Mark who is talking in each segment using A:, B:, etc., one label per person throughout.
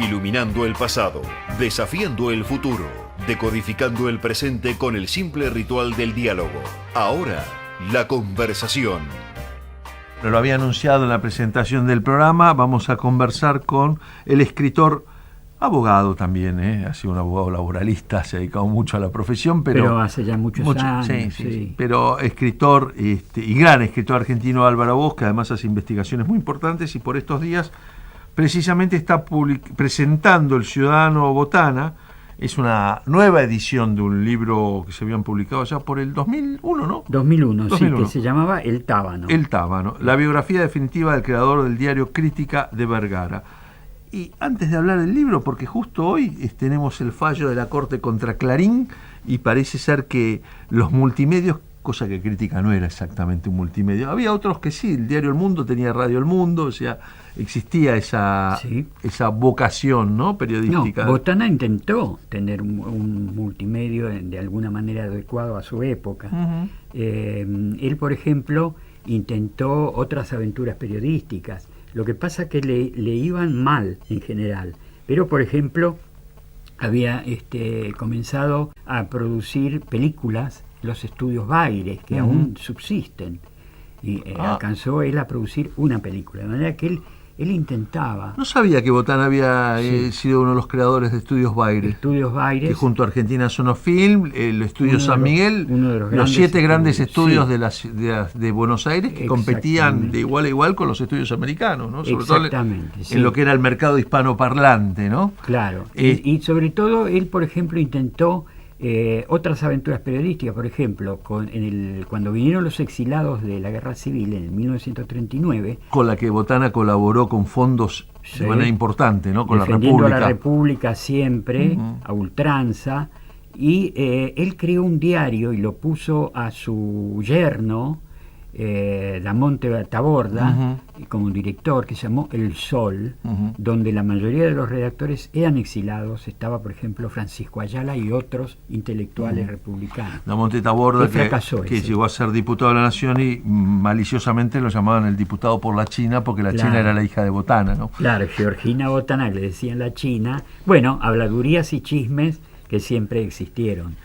A: Iluminando el pasado, desafiando el futuro, decodificando el presente con el simple ritual del diálogo. Ahora, la conversación.
B: Lo había anunciado en la presentación del programa. Vamos a conversar con el escritor, abogado también, ha sido un abogado laboralista, se ha dedicado mucho a la profesión, pero
C: hace ya muchos años.
B: Sí. Pero escritor y gran escritor argentino, Álvaro Bosch, que además hace investigaciones muy importantes, y por estos días precisamente está presentando El Ciudadano Botana. Es una nueva edición de un libro que se habían publicado ya por el 2001, ¿no?
C: 2001, sí, que se llamaba El Tábano.
B: El Tábano, la biografía definitiva del creador del diario Crítica de Vergara. Y antes de hablar del libro, porque justo hoy tenemos el fallo de la Corte contra Clarín, y parece ser que los multimedios, cosa que Crítica no era exactamente un multimedio, había otros que sí, el diario El Mundo tenía Radio El Mundo, o sea, existía esa vocación, ¿no?, periodística.
C: No, Botana intentó tener un multimedio de alguna manera adecuado a su época. Uh-huh. Él, por ejemplo, intentó otras aventuras periodísticas. Lo que pasa que le iban mal en general. Pero, por ejemplo, había comenzado a producir películas, los estudios Baires, que aún subsisten. Y alcanzó él a producir una película. De manera que él intentaba.
B: No sabía que Botana había sido uno de los creadores de Estudios Baires.
C: Estudios Baires.
B: Que junto a Argentina Sonofilm, el Estudio San Miguel, los 7 grandes estudios de Buenos Aires, que competían de igual a igual con los estudios americanos, ¿no? Sobre todo en lo que era el mercado hispanoparlante, ¿no?
C: Claro. Y sobre todo él, por ejemplo, intentó otras aventuras periodísticas. Por ejemplo, cuando vinieron los exilados de la Guerra Civil en 1939,
B: con la que Botana colaboró con fondos de manera importante, ¿no? Con
C: defendiendo
B: la República.
C: A la República siempre, a ultranza, y él creó un diario y lo puso a su yerno, Damonte Taborda, como director, que se llamó El Sol, donde la mayoría de los redactores eran exilados. Estaba, por ejemplo, Francisco Ayala y otros intelectuales republicanos.
B: Damonte Taborda, que llegó a ser diputado de la Nación, y maliciosamente lo llamaban el diputado por la China, porque la China era la hija de Botana, ¿no?
C: Claro, Georgina Botana, le decían la China. Bueno, habladurías y chismes que siempre existieron.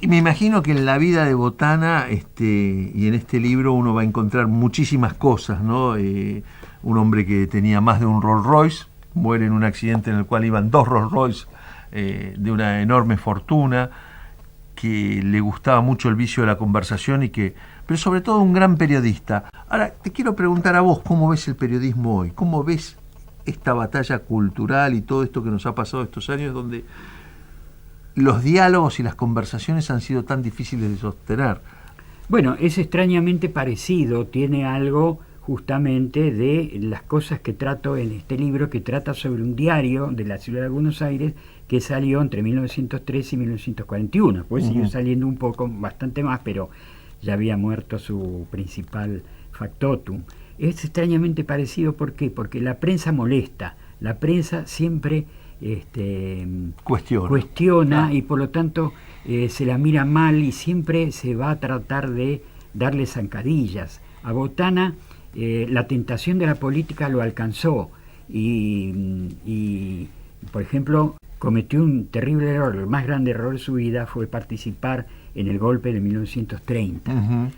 B: Y me imagino que en la vida de Botana y en este libro uno va a encontrar muchísimas cosas, ¿no? Un hombre que tenía más de un Rolls Royce, muere en un accidente en el cual iban 2 Rolls Royce de una enorme fortuna, que le gustaba mucho el vicio de la conversación, pero sobre todo un gran periodista. Ahora, te quiero preguntar a vos, ¿cómo ves el periodismo hoy? ¿Cómo ves esta batalla cultural y todo esto que nos ha pasado estos años, donde los diálogos y las conversaciones han sido tan difíciles de sostener?
C: Bueno, es extrañamente parecido, tiene algo justamente de las cosas que trato en este libro, que trata sobre un diario de la ciudad de Buenos Aires que salió entre 1913 y 1941. Pues siguió saliendo bastante más, pero ya había muerto su principal factotum. Es extrañamente parecido, ¿por qué? Porque la prensa molesta, la prensa siempre cuestiona, y por lo tanto se la mira mal, y siempre se va a tratar de darle zancadillas. A Botana la tentación de la política lo alcanzó y por ejemplo, cometió un terrible error. El más grande error de su vida fue participar en el golpe de 1930.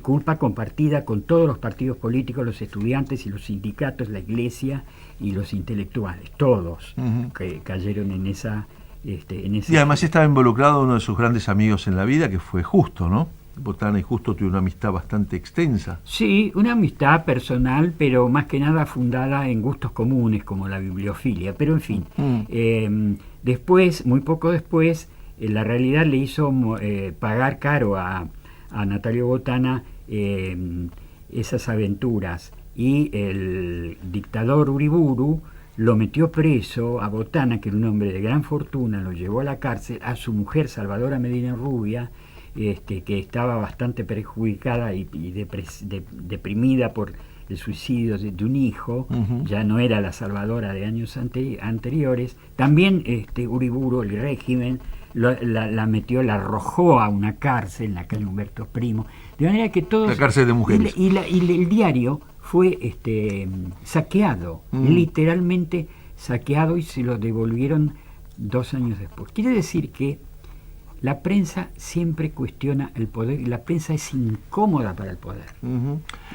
C: Culpa compartida con todos los partidos políticos, los estudiantes y los sindicatos, la iglesia y los intelectuales, todos que cayeron en esa...
B: Y además estaba involucrado uno de sus grandes amigos en la vida, que fue Justo, ¿no? Botana y Justo tuvieron una amistad bastante extensa.
C: Sí, una amistad personal, pero más que nada fundada en gustos comunes, como la bibliofilia. Pero en fin, después, muy poco después, la realidad le hizo pagar caro a Natalio Botana esas aventuras, y el dictador Uriburu lo metió preso a Botana, que era un hombre de gran fortuna, lo llevó a la cárcel, a su mujer Salvadora Medina Rubia, que estaba bastante perjudicada y deprimida por el suicidio de un hijo. Ya no era la Salvadora de años anteriores. También Uriburu, el régimen, la metió, la arrojó a una cárcel en la calle Humberto Primo, de manera que todos...
B: La cárcel de mujeres.
C: Y el diario fue saqueado, literalmente saqueado y se lo devolvieron 2 años después. Quiere decir que la prensa siempre cuestiona el poder y la prensa es incómoda para el poder.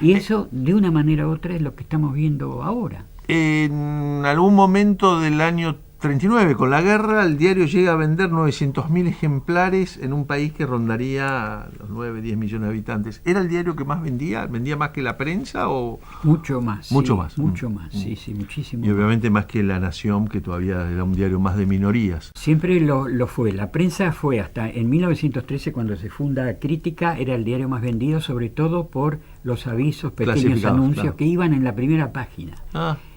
C: Y eso, de una manera u otra, es lo que estamos viendo ahora.
B: En algún momento del año 39, con la guerra, el diario llega a vender 900.000 ejemplares en un país que rondaría los 9-10 millones de habitantes. ¿Era el diario que más vendía? ¿Vendía más que la prensa o...?
C: Mucho más.
B: Mucho
C: sí,
B: más.
C: Mucho más, sí, muchísimo.
B: Y obviamente más que La Nación, que todavía era un diario más de minorías.
C: Siempre lo fue. La prensa fue hasta en 1913, cuando se funda Crítica, era el diario más vendido, sobre todo por los avisos, pequeños anuncios, claro, que iban en la primera página.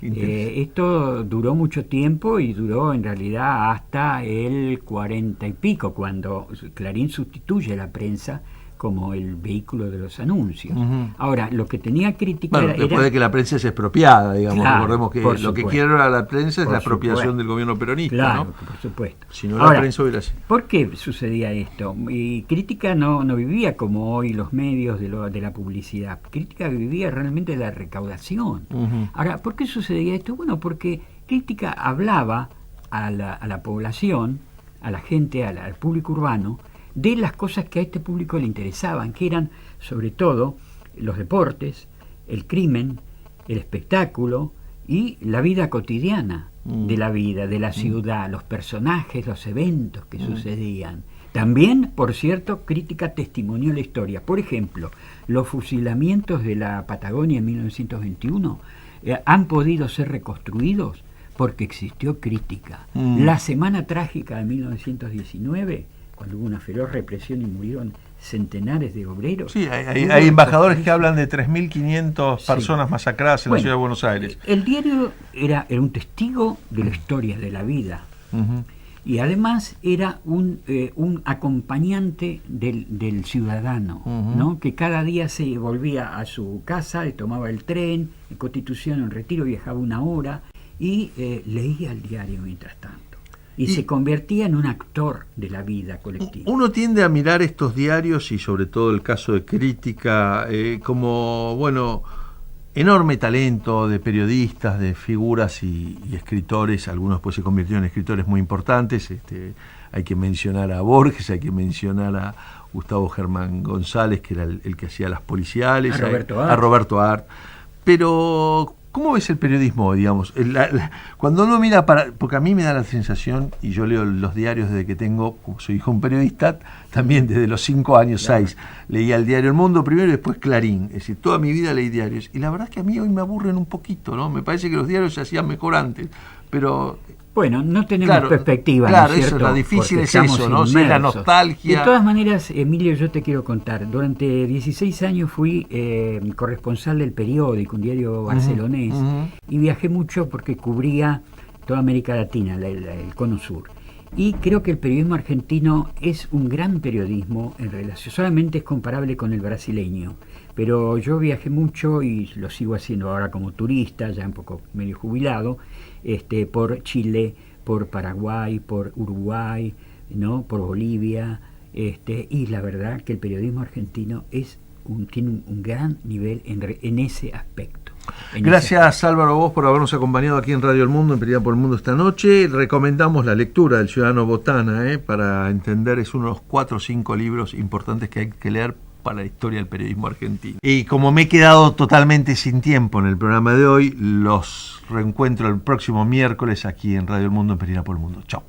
C: Esto duró mucho tiempo y duró en realidad hasta el 40 y pico, cuando Clarín sustituye a la prensa como el vehículo de los anuncios. Ahora, lo que tenía Crítica
B: después de que la prensa es expropiada, digamos,
C: claro,
B: recordemos que lo que quiere la prensa es la apropiación del gobierno peronista,
C: claro,
B: ¿no?
C: Por supuesto.
B: Si no, la prensa hubiera sido.
C: ¿Por qué sucedía esto? Y Crítica no vivía como hoy los medios de la publicidad. Crítica vivía realmente de la recaudación. Ahora, ¿por qué sucedía esto? Bueno, porque Crítica hablaba a la población, a la gente, al público urbano, de las cosas que a este público le interesaban, que eran sobre todo los deportes, el crimen, el espectáculo y la vida cotidiana de la vida, de la ciudad, los personajes, los eventos que sucedían. También, por cierto, Crítica testimonió la historia. Por ejemplo, los fusilamientos de la Patagonia en 1921 han podido ser reconstruidos porque existió Crítica. La Semana Trágica de 1919, cuando hubo una feroz represión y murieron centenares de obreros.
B: Sí, hay embajadores que hablan de 3.500 personas masacradas en la ciudad de Buenos Aires.
C: El diario era un testigo de la historia, de la vida. Y además era un acompañante del ciudadano, ¿no? Que cada día se volvía a su casa, tomaba el tren, en Constitución, en Retiro, viajaba 1 hora y leía el diario mientras tanto. Y se convertía en un actor de la vida colectiva.
B: Uno tiende a mirar estos diarios, y sobre todo el caso de Crítica, como, bueno, enorme talento de periodistas, de figuras y escritores. Algunos pues se convirtieron en escritores muy importantes. Hay que mencionar a Borges, hay que mencionar a Gustavo Germán González, que era el que hacía las policiales, a Roberto Art. Pero ¿cómo ves el periodismo hoy, digamos? Cuando uno mira porque a mí me da la sensación, y yo leo los diarios desde que soy hijo de un periodista, también desde los 5 años, 6, leía el diario El Mundo primero y después Clarín. Es decir, toda mi vida leí diarios. Y la verdad es que a mí hoy me aburren un poquito, ¿no? Me parece que los diarios se hacían mejor antes, pero...
C: Bueno, no tenemos perspectiva,
B: claro,
C: ¿no es
B: eso,
C: cierto?
B: lo difícil
C: Porque
B: es eso, ¿no? Es la nostalgia.
C: De todas maneras, Emilio, yo te quiero contar. Durante 16 años fui corresponsal del periódico, un diario barcelonés, y viajé mucho porque cubría toda América Latina, el Cono Sur. Y creo que el periodismo argentino es un gran periodismo en relación, solamente es comparable con el brasileño. Pero yo viajé mucho y lo sigo haciendo ahora como turista, ya un poco medio jubilado, por Chile, por Paraguay, por Uruguay, ¿no? Por Bolivia, y la verdad que el periodismo argentino tiene un gran nivel en ese aspecto.
B: Gracias Álvaro, vos por habernos acompañado aquí en Radio El Mundo, en Periodía por el Mundo esta noche. Recomendamos la lectura del Ciudadano Botana, para entender, es uno de los 4 o 5 libros importantes que hay que leer para la historia del periodismo argentino. Y como me he quedado totalmente sin tiempo en el programa de hoy, los reencuentro el próximo miércoles aquí en Radio El Mundo, en Periodía por el Mundo. Chao.